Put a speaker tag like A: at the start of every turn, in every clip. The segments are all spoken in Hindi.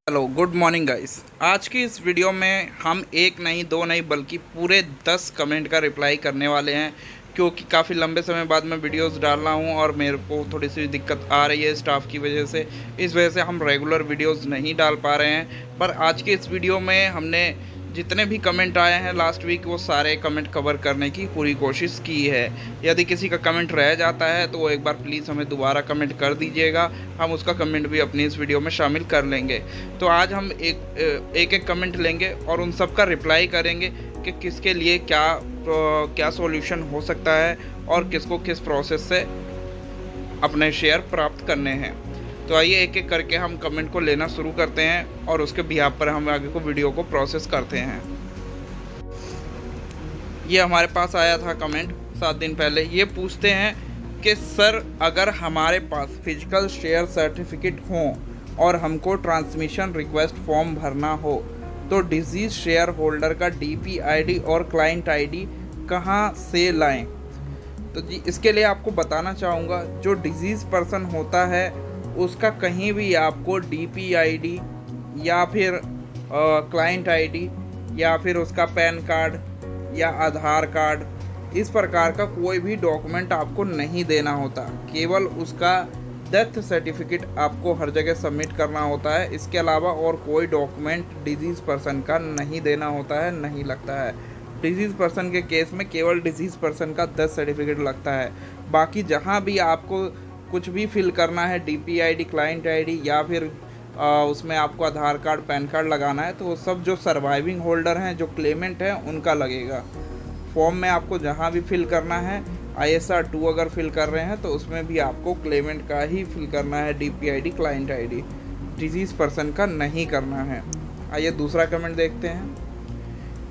A: Hello good morning guys. आज की इस वीडियो में हम एक नहीं दो नहीं बल्कि पूरे 10 कमेंट का रिप्लाई करने वाले हैं, क्योंकि काफ़ी लंबे समय बाद मैं वीडियोस डाल रहा हूं और मेरे को थोड़ी सी दिक्कत आ रही है स्टाफ की वजह से। इस वजह से हम रेगुलर वीडियोस नहीं डाल पा रहे हैं, पर आज की इस वीडियो में हमने जितने भी कमेंट आए हैं लास्ट वीक वो सारे कमेंट कवर करने की पूरी कोशिश की है। यदि किसी का कमेंट रह जाता है तो वो एक बार प्लीज़ हमें दोबारा कमेंट कर दीजिएगा, हम उसका कमेंट भी अपनी इस वीडियो में शामिल कर लेंगे। तो आज हम एक कमेंट लेंगे और उन सब का रिप्लाई करेंगे कि किसके लिए क्या सॉल्यूशन हो सकता है और किसको किस प्रोसेस से अपने शेयर प्राप्त करने हैं। तो आइए एक एक करके हम कमेंट को लेना शुरू करते हैं और उसके बिहाफ पर हम आगे को वीडियो को प्रोसेस करते हैं। ये हमारे पास आया था कमेंट 7 दिन पहले। ये पूछते हैं कि सर, अगर हमारे पास फिजिकल शेयर सर्टिफिकेट हो और हमको ट्रांसमिशन रिक्वेस्ट फॉर्म भरना हो तो डिजीज शेयर होल्डर का DPID और क्लाइंट ID कहाँ से लाएं? तो जी, इसके लिए आपको बताना चाहूँगा, जो डिजीज़ पर्सन होता है उसका कहीं भी आपको DPID या फिर क्लाइंट ID या फिर उसका पैन कार्ड या आधार कार्ड, इस प्रकार का कोई भी डॉक्यूमेंट आपको नहीं देना होता। केवल उसका डेथ सर्टिफिकेट आपको हर जगह सबमिट करना होता है। इसके अलावा और कोई डॉक्यूमेंट डिजीज़ पर्सन का नहीं देना होता है, नहीं लगता है। डिजीज़ पर्सन के केस में केवल डिजीज़ पर्सन का डेथ सर्टिफिकेट लगता है। बाकी जहाँ भी आपको कुछ भी फिल करना है, DPID, क्लाइंट ID या फिर उसमें आपको आधार कार्ड, पैन कार्ड लगाना है, तो वो सब जो सर्वाइविंग होल्डर हैं, जो क्लेमेंट हैं, उनका लगेगा। फॉर्म में आपको जहाँ भी फिल करना है, ISR 2 अगर फिल कर रहे हैं तो उसमें भी आपको क्लेमेंट का ही फिल करना है, DPID, client ID, disease person का नहीं करना है। आइए दूसरा कमेंट देखते हैं।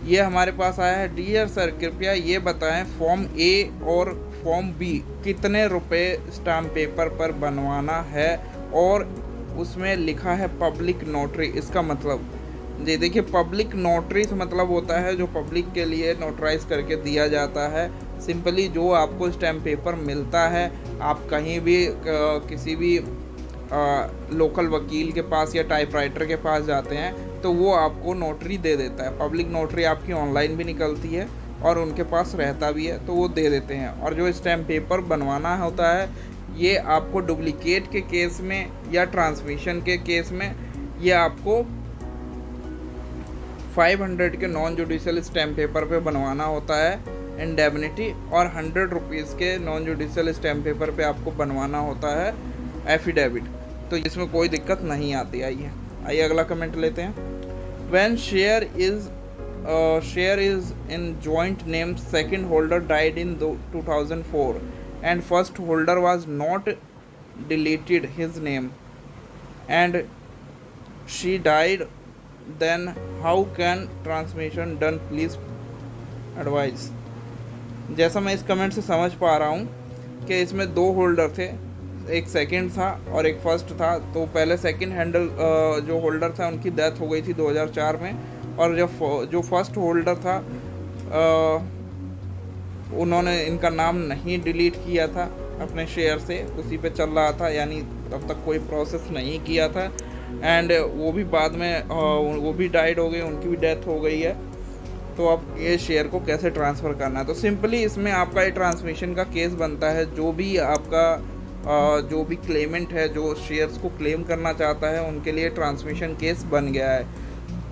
A: ये हमारे पास आया है, डियर सर कृपया ये बताएं फॉर्म A और फॉर्म B कितने रुपए स्टाम्प पेपर पर बनवाना है, और उसमें लिखा है पब्लिक नोटरी। इसका मतलब जी देखिए, पब्लिक नोटरी से मतलब होता है जो पब्लिक के लिए नोटराइज करके दिया जाता है। सिंपली जो आपको स्टैम्प पेपर मिलता है, आप कहीं भी किसी भी लोकल वकील के पास या टाइपराइटर के पास जाते हैं तो वो आपको नोटरी दे देता है। पब्लिक नोटरी आपकी ऑनलाइन भी निकलती है और उनके पास रहता भी है, तो वो दे देते हैं। और जो स्टैम्प पेपर बनवाना होता है, ये आपको डुप्लीकेट के केस में या ट्रांसमिशन के केस में ये आपको 500 के नॉन जुडिशियल स्टैम्प पेपर पे बनवाना होता है इंडेमनिटी, और 100 रुपीज़ के नॉन जुडिशियल स्टैम्प पेपर पे आपको बनवाना होता है एफिडेविट। तो इसमें कोई दिक्कत नहीं आती। आइए अगला कमेंट लेते हैं। When share is in joint name, second holder died in 2004 and first holder was not deleted his name and she died, then how can transmission done, please advise. जैसा मैं इस कमेंट से समझ पा रहा हूँ कि इसमें 2 होल्डर थे, एक सेकंड था और एक फर्स्ट था। तो पहले सेकंड हैंडल जो होल्डर था उनकी डेथ हो गई थी 2004 में, और जो फर्स्ट होल्डर था उन्होंने इनका नाम नहीं डिलीट किया था अपने शेयर से, उसी पे चल रहा था, यानी तब तक कोई प्रोसेस नहीं किया था। एंड वो भी बाद में वो भी डाइड हो गए, उनकी भी डेथ हो गई है। तो अब ये शेयर को कैसे ट्रांसफ़र करना है, तो सिंपली इसमें आपका ये ट्रांसमिशन का केस बनता है। जो भी आपका जो भी क्लेमेंट है, जो शेयर्स को क्लेम करना चाहता है, उनके लिए ट्रांसमिशन केस बन गया है।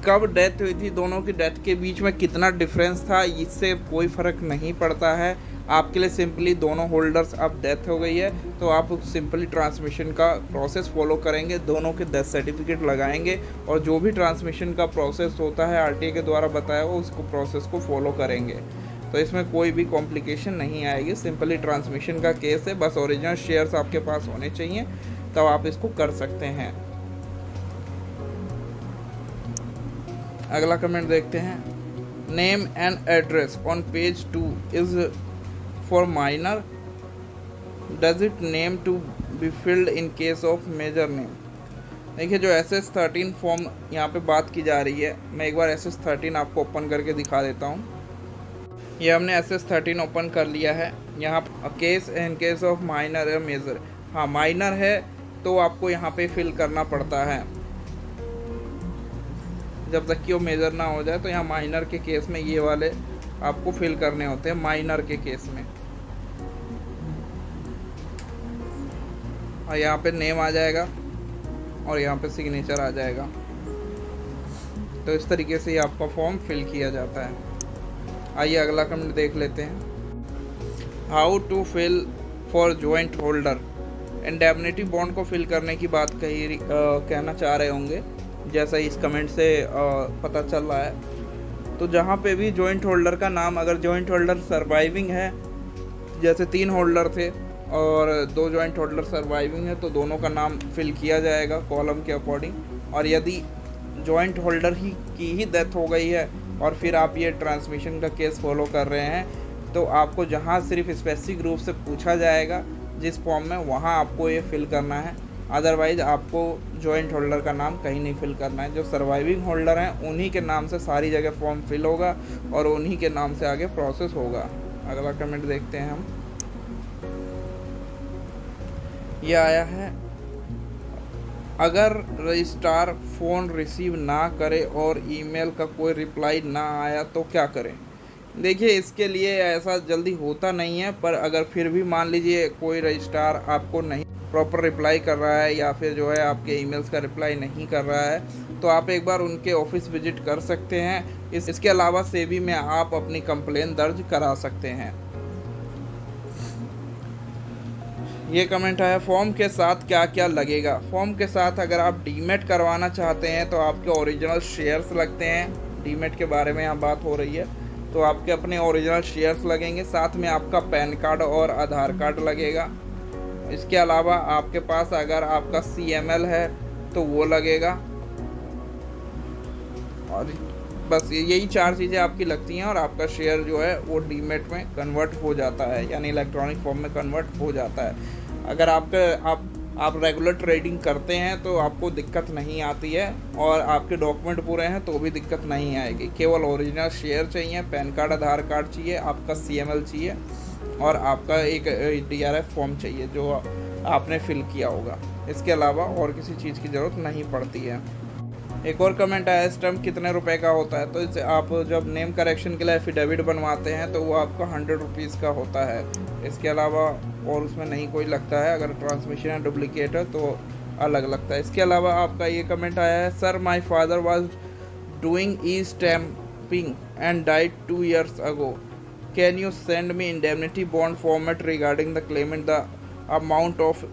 A: कब डेथ हुई थी, दोनों की डेथ के बीच में कितना डिफरेंस था, इससे कोई फ़र्क नहीं पड़ता है आपके लिए। सिंपली दोनों होल्डर्स अब डेथ हो गई है तो आप सिंपली ट्रांसमिशन का प्रोसेस फॉलो करेंगे, दोनों के डेथ सर्टिफिकेट लगाएंगे और जो भी ट्रांसमिशन का प्रोसेस होता है RTA के द्वारा बताया हुआ, उसको प्रोसेस को फॉलो करेंगे। तो इसमें कोई भी कॉम्प्लिकेशन नहीं आएगी, सिंपली ट्रांसमिशन का केस है। बस ओरिजिनल शेयर्स आपके पास होने चाहिए, तब आप इसको कर सकते हैं। अगला कमेंट देखते हैं। Name and address on page 2 is for minor, does it name to be filled in case of major name. देखिए, जो SS13 फॉर्म यहाँ पे बात की जा रही है, मैं एक बार SS13 आपको ओपन करके दिखा देता हूँ। ये हमने SS13 ओपन कर लिया है। यहाँ case in case of minor या मेजर, हाँ माइनर है तो आपको यहाँ पे फिल करना पड़ता है। जब तक कि वो मेजर ना हो जाए। तो यहाँ माइनर के केस में ये वाले आपको फिल करने होते हैं, माइनर के केस में। और यहाँ पे नेम आ जाएगा और यहाँ पे सिग्नेचर आ जाएगा। तो इस तरीके से आपका फॉर्म फिल किया जाता है। आइए अगला कमेंट देख लेते हैं। How to fill for joint holder. Indemnity bond को फिल करने की बात कहना चाह रहे होंगे, जैसा इस कमेंट से पता चल रहा है। तो जहाँ पे भी जॉइंट होल्डर का नाम, अगर जॉइंट होल्डर सर्वाइविंग है, जैसे 3 होल्डर थे और 2 जॉइंट होल्डर सर्वाइविंग है, तो दोनों का नाम फिल किया जाएगा कॉलम के अकॉर्डिंग। और यदि जॉइंट होल्डर की ही डेथ हो गई है और फिर आप ये ट्रांसमिशन का केस फॉलो कर रहे हैं, तो आपको जहाँ सिर्फ स्पेसिफिक रूप से पूछा जाएगा जिस फॉर्म में, वहाँ आपको ये फिल करना है। अदरवाइज़ आपको जॉइंट होल्डर का नाम कहीं नहीं फिल करना है। जो सर्वाइविंग होल्डर हैं उन्हीं के नाम से सारी जगह फॉर्म फिल होगा और उन्हीं के नाम से आगे प्रोसेस होगा। अगला कमेंट देखते हैं हम। ये आया है, अगर रजिस्ट्रार फ़ोन रिसीव ना करे और ईमेल का कोई रिप्लाई ना आया तो क्या करें। देखिए, इसके लिए ऐसा जल्दी होता नहीं है, पर अगर फिर भी मान लीजिए कोई रजिस्ट्रार आपको नहीं प्रॉपर रिप्लाई कर रहा है या फिर जो है आपके ईमेल्स का रिप्लाई नहीं कर रहा है, तो आप एक बार उनके ऑफिस विजिट कर सकते हैं। इसके अलावा सेबी में आप अपनी कंप्लेन दर्ज करा सकते हैं। ये कमेंट आया, फॉर्म के साथ क्या क्या लगेगा। फॉर्म के साथ अगर आप डीमेट करवाना चाहते हैं तो आपके ओरिजिनल शेयर्स लगते हैं। डीमेट के बारे में यहाँ बात हो रही है, तो आपके अपने ओरिजिनल शेयर्स लगेंगे। साथ में आपका पैन कार्ड और आधार कार्ड लगेगा। इसके अलावा आपके पास अगर आपका CML है तो वो लगेगा। और बस यही 4 चीज़ें आपकी लगती हैं और आपका शेयर जो है वो डीमेट में कन्वर्ट हो जाता है, यानी इलेक्ट्रॉनिक फॉर्म में कन्वर्ट हो जाता है। अगर आप रेगुलर ट्रेडिंग करते हैं तो आपको दिक्कत नहीं आती है और आपके डॉक्यूमेंट पूरे हैं तो भी दिक्कत नहीं आएगी। केवल ओरिजिनल शेयर चाहिए, पैन कार्ड, आधार कार्ड चाहिए, आपका CML चाहिए और आपका एक DRF फॉर्म चाहिए जो आपने फिल किया होगा। इसके अलावा और किसी चीज़ की ज़रूरत नहीं पड़ती है। एक और कमेंट आया, स्टैम्प कितने रुपए का होता है। तो इसे आप जब नेम करेक्शन के लिए एफिडेविट बनवाते हैं तो वो आपका 100 रुपीज़ का होता है। इसके अलावा और उसमें नहीं कोई लगता है। अगर ट्रांसमिशन या डुप्लीकेट है तो अलग लगता है। इसके अलावा आपका ये कमेंट आया है, sir my father was doing e stamping and died 2 years ago. Can you send me indemnity bond format regarding the claimant the amount of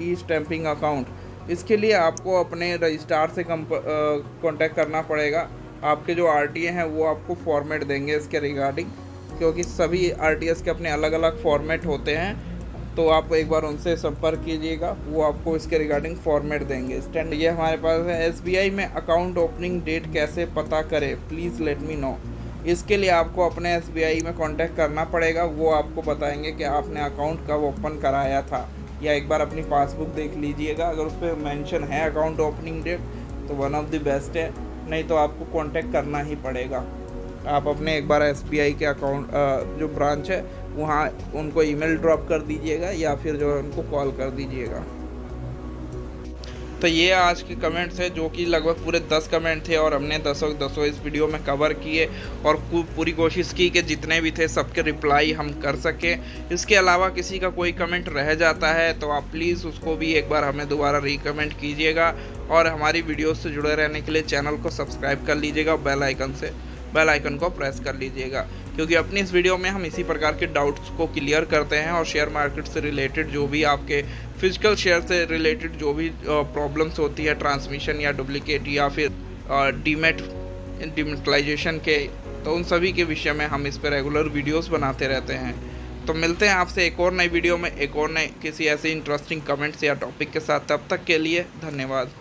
A: e-stamping account? इसके लिए आपको अपने रजिस्ट्रार से कांटेक्ट करना पड़ेगा। आपके जो RTA हैं वो आपको फॉर्मेट देंगे इसके रिगार्डिंग, क्योंकि सभी RTS के अपने अलग अलग फॉर्मेट होते हैं। तो आप एक बार उनसे संपर्क कीजिएगा, वो आपको इसके रिगार्डिंग फॉर्मेट देंगे। स्टैंड ये हमारे पास है, SBI में अकाउंट ओपनिंग डेट कैसे पता करें, प्लीज़ लेट मी नो। इसके लिए आपको अपने SBI में कांटेक्ट करना पड़ेगा। वो आपको बताएंगे कि आपने अकाउंट कब ओपन कराया था, या एक बार अपनी पासबुक देख लीजिएगा। अगर उस पर मेंशन है अकाउंट ओपनिंग डेट तो वन ऑफ द बेस्ट है, नहीं तो आपको कांटेक्ट करना ही पड़ेगा। आप अपने एक बार SBI के अकाउंट जो ब्रांच है वहाँ उनको ईमेल ड्रॉप कर दीजिएगा या फिर जो है उनको कॉल कर दीजिएगा। तो ये आज के कमेंट्स है, जो कि लगभग पूरे 10 कमेंट थे और हमने 10 इस वीडियो में कवर किए और पूरी कोशिश की कि जितने भी थे सबके रिप्लाई हम कर सकें। इसके अलावा किसी का कोई कमेंट रह जाता है तो आप प्लीज़ उसको भी एक बार हमें दोबारा रिकमेंट कीजिएगा और हमारी वीडियो से जुड़े रहने के लिए चैनल को सब्सक्राइब कर लीजिएगा, बेल आइकन को प्रेस कर लीजिएगा, क्योंकि अपनी इस वीडियो में हम इसी प्रकार के डाउट्स को क्लियर करते हैं और शेयर मार्केट से रिलेटेड जो भी आपके फिजिकल शेयर से रिलेटेड जो भी प्रॉब्लम्स होती है, ट्रांसमिशन या डुप्लीकेट या फिर डिमेटलाइजेशन के, तो उन सभी के विषय में हम इस पर रेगुलर वीडियोस बनाते रहते हैं। तो मिलते हैं आपसे एक और नई वीडियो में एक और नए किसी ऐसे इंटरेस्टिंग कमेंट्स या टॉपिक के साथ। तब तक के लिए धन्यवाद।